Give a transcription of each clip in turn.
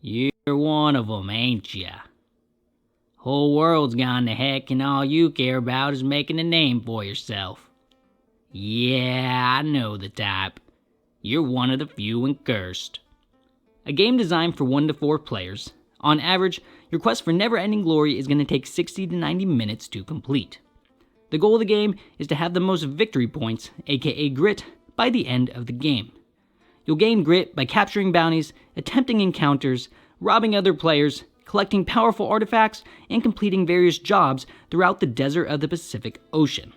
You're one of 'em, ain't ya? Whole world's gone to heck and all you care about is making a name for yourself. Yeah, I know the type. You're one of the few and cursed. A game designed for 1 to 4 players. On average, your quest for never-ending glory is going to take 60 to 90 minutes to complete. The goal of the game is to have the most victory points, aka grit, by the end of the game. You'll gain grit by capturing bounties, attempting encounters, robbing other players, collecting powerful artifacts, and completing various jobs throughout the desert of the Pacific Ocean.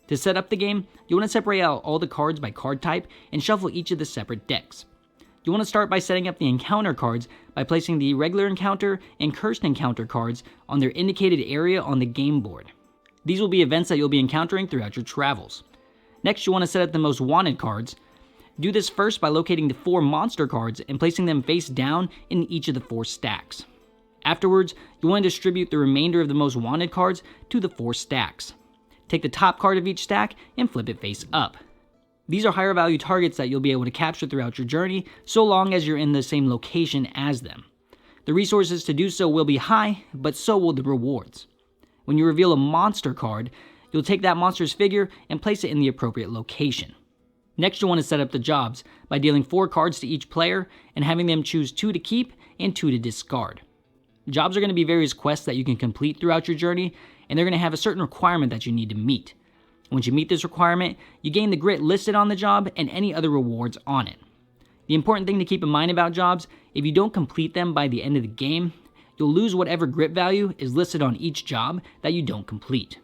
To set up the game, you want to separate out all the cards by card type and shuffle each of the separate decks. You want to start by setting up the encounter cards by placing the regular encounter and cursed encounter cards on their indicated area on the game board. These will be events that you'll be encountering throughout your travels. Next, you want to set up the most wanted cards. Do this first by locating the 4 monster cards and placing them face down in each of the 4 stacks. Afterwards, you want to distribute the remainder of the most wanted cards to the 4 stacks. Take the top card of each stack and flip it face up. These are higher value targets that you'll be able to capture throughout your journey, so long as you're in the same location as them. The resources to do so will be high, but so will the rewards. When you reveal a monster card, you'll take that monster's figure and place it in the appropriate location. Next, you'll want to set up the jobs by dealing 4 cards to each player and having them choose 2 to keep and 2 to discard. Jobs are going to be various quests that you can complete throughout your journey, and they're going to have a certain requirement that you need to meet. Once you meet this requirement, you gain the grit listed on the job and any other rewards on it. The important thing to keep in mind about jobs, if you don't complete them by the end of the game, you'll lose whatever grit value is listed on each job that you don't complete.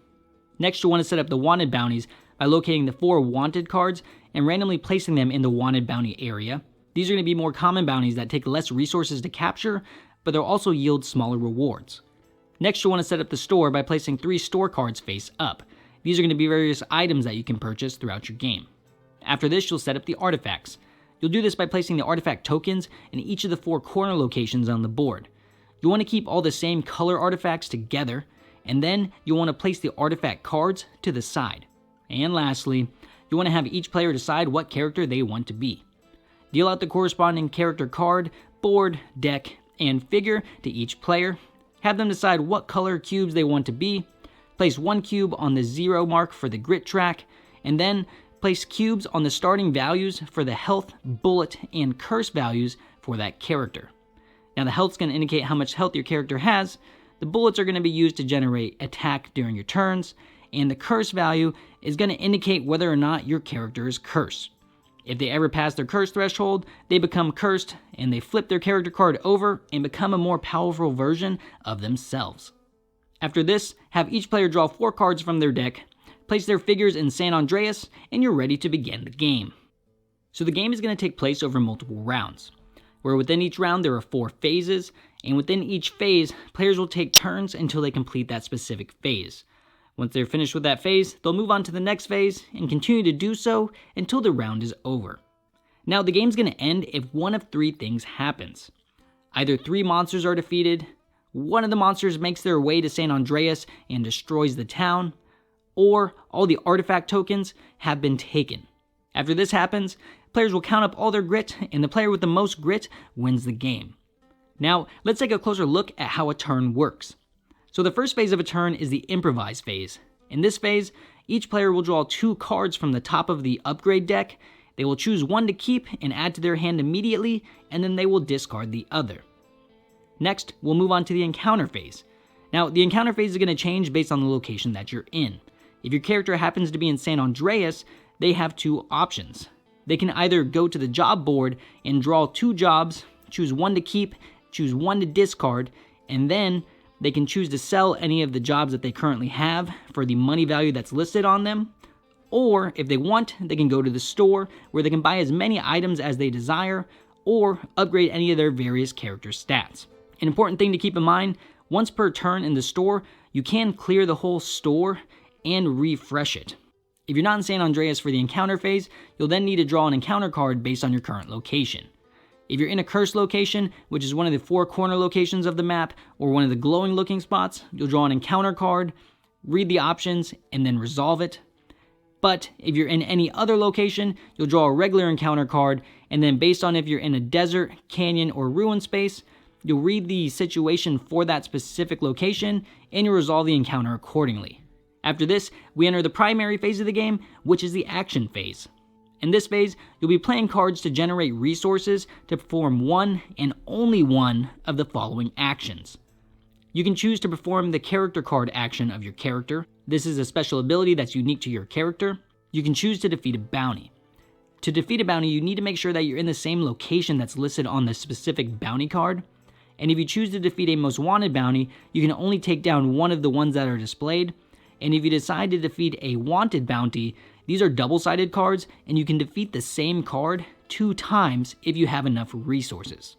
Next, you'll want to set up the wanted bounties by locating the 4 wanted cards and randomly placing them in the wanted bounty area. These are going to be more common bounties that take less resources to capture, but they'll also yield smaller rewards. Next, you'll want to set up the store by placing 3 store cards face up. These are going to be various items that you can purchase throughout your game. After this, you'll set up the artifacts. You'll do this by placing the artifact tokens in each of the 4 corner locations on the board. You'll want to keep all the same color artifacts together, and then you'll want to place the artifact cards to the side. And lastly, you want to have each player decide what character they want to be. Deal out the corresponding character card, board, deck, and figure to each player. Have them decide what color cubes they want to be. Place 1 cube on the 0 mark for the grit track, and then place cubes on the starting values for the health, bullet, and curse values for that character. Now the health's going to indicate how much health your character has, the bullets are going to be used to generate attack during your turns, and the curse value is going to indicate whether or not your character is cursed. If they ever pass their curse threshold, they become cursed, and they flip their character card over and become a more powerful version of themselves. After this, have each player draw 4 cards from their deck, place their figures in San Andreas, and you're ready to begin the game. So the game is going to take place over multiple rounds, where within each round there are 4 phases, and within each phase, players will take turns until they complete that specific phase. Once they're finished with that phase, they'll move on to the next phase and continue to do so until the round is over. Now, the game's going to end if one of 3 things happens. Either 3 monsters are defeated, one of the monsters makes their way to San Andreas and destroys the town, or all the artifact tokens have been taken. After this happens, players will count up all their grit, and the player with the most grit wins the game. Now, let's take a closer look at how a turn works. So the first phase of a turn is the Improvised Phase. In this phase, each player will draw 2 cards from the top of the upgrade deck. They will choose 1 to keep and add to their hand immediately, and then they will discard the other. Next, we'll move on to the Encounter Phase. Now, the Encounter Phase is going to change based on the location that you're in. If your character happens to be in San Andreas, they have 2 options. They can either go to the job board and draw 2 jobs, choose 1 to keep, choose 1 to discard, and then they can choose to sell any of the jobs that they currently have for the money value that's listed on them. Or, if they want, they can go to the store where they can buy as many items as they desire or upgrade any of their various character stats. An important thing to keep in mind, once per turn in the store, you can clear the whole store and refresh it. If you're not in San Andreas for the encounter phase, you'll then need to draw an encounter card based on your current location. If you're in a cursed location, which is one of the 4 corner locations of the map, or one of the glowing looking spots, you'll draw an encounter card, read the options, and then resolve it. But if you're in any other location, you'll draw a regular encounter card, and then based on if you're in a desert, canyon, or ruin space, you'll read the situation for that specific location, and you'll resolve the encounter accordingly. After this, we enter the primary phase of the game, which is the action phase. In this phase, you'll be playing cards to generate resources to perform one and only one of the following actions. You can choose to perform the character card action of your character. This is a special ability that's unique to your character. You can choose to defeat a bounty. To defeat a bounty, you need to make sure that you're in the same location that's listed on the specific bounty card. And if you choose to defeat a most wanted bounty, you can only take down one of the ones that are displayed. And if you decide to defeat a wanted bounty, these are double-sided cards, and you can defeat the same card 2 times if you have enough resources.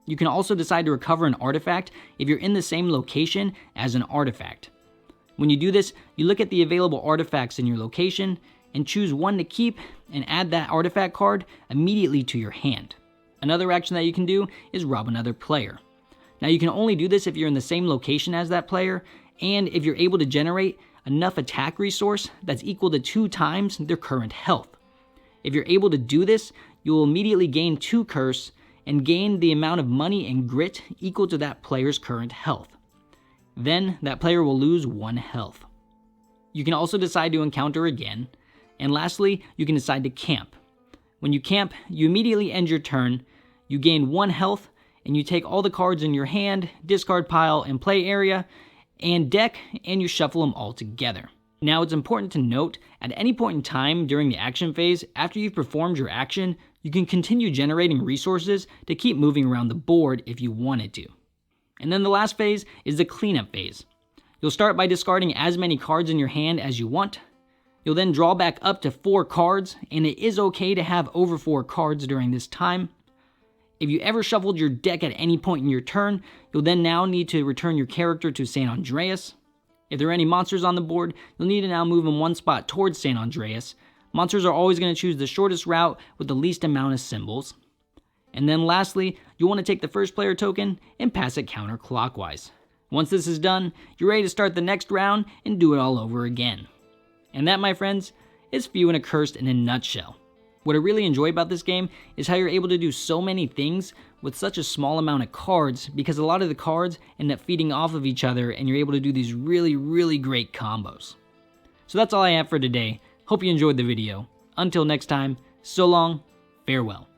You can also decide to recover an artifact if you're in the same location as an artifact. When you do this, you look at the available artifacts in your location and choose one to keep and add that artifact card immediately to your hand. Another action that you can do is rob another player. Now you can only do this if you're in the same location as that player and if you're able to generate enough attack resource that's equal to 2 times their current health. If you're able to do this, you will immediately gain 2 curse and gain the amount of money and grit equal to that player's current health. Then that player will lose 1 health. You can also decide to encounter again, and lastly, you can decide to camp. When you camp, you immediately end your turn, you gain 1 health, and you take all the cards in your hand, discard pile, and play area, and deck, and you shuffle them all together. Now it's important to note, at any point in time during the action phase, after you've performed your action, you can continue generating resources to keep moving around the board if you wanted to. And then the last phase is the cleanup phase. You'll start by discarding as many cards in your hand as you want. You'll then draw back up to 4 cards, and it is okay to have over 4 cards during this time. If you ever shuffled your deck at any point in your turn, you'll then now need to return your character to San Andreas. If there are any monsters on the board, you'll need to now move them 1 spot towards San Andreas. Monsters are always going to choose the shortest route with the least amount of symbols. And then lastly, you'll want to take the first player token and pass it counterclockwise. Once this is done, you're ready to start the next round and do it all over again. And that, my friends, is Few and Accursed in a nutshell. What I really enjoy about this game is how you're able to do so many things with such a small amount of cards, because a lot of the cards end up feeding off of each other and you're able to do these really, really great combos. So that's all I have for today. Hope you enjoyed the video. Until next time, so long, farewell.